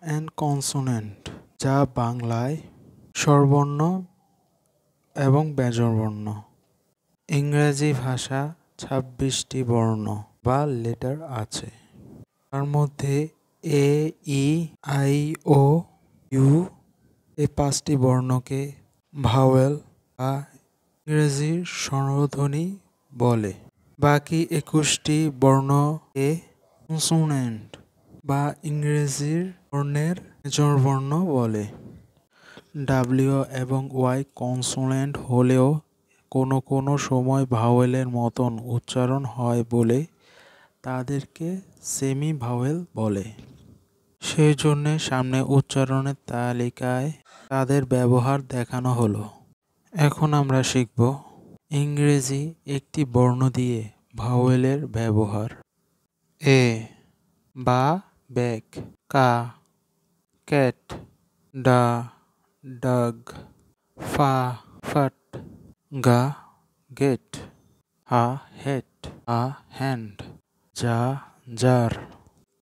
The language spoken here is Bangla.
অ্যান্ড কনসোনেন্ট, যা বাংলায় স্বরবর্ণ এবং ব্যঞ্জনবর্ণ। ইংরেজি ভাষা ২৬টি বর্ণ বা লেটার আছে। তার মধ্যে এ, ই, আই, ও, ইউ এই ৫টি বর্ণকে ভাওয়েল বা ইংরেজির স্বরধ্বনি বলে। বাকি ২১টি বর্ণকে কনসোনেন্ট বা ইংরেজির বর্ণের ব্যঞ্জনবর্ণ বলে। ডাব্লিউ এবং ওয়াই কনসোনেন্ট হলেও কোনো কোনো সময় ভাওয়েলের মতন উচ্চারণ হয় বলে তাদেরকে সেমি ভাওয়েল বলে। সেই জন্যে সামনে উচ্চারণের তালিকায় তাদের ব্যবহার দেখানো হলো। এখন আমরা শিখব ইংরেজি একটি বর্ণ দিয়ে ভাওয়েলের ব্যবহার। এ বা ব্যাগ, কা ক্যাট, ডা ডাগ, ফা ফাট, গা গেট, হা হেট, আ হ্যান্ড, যা জার,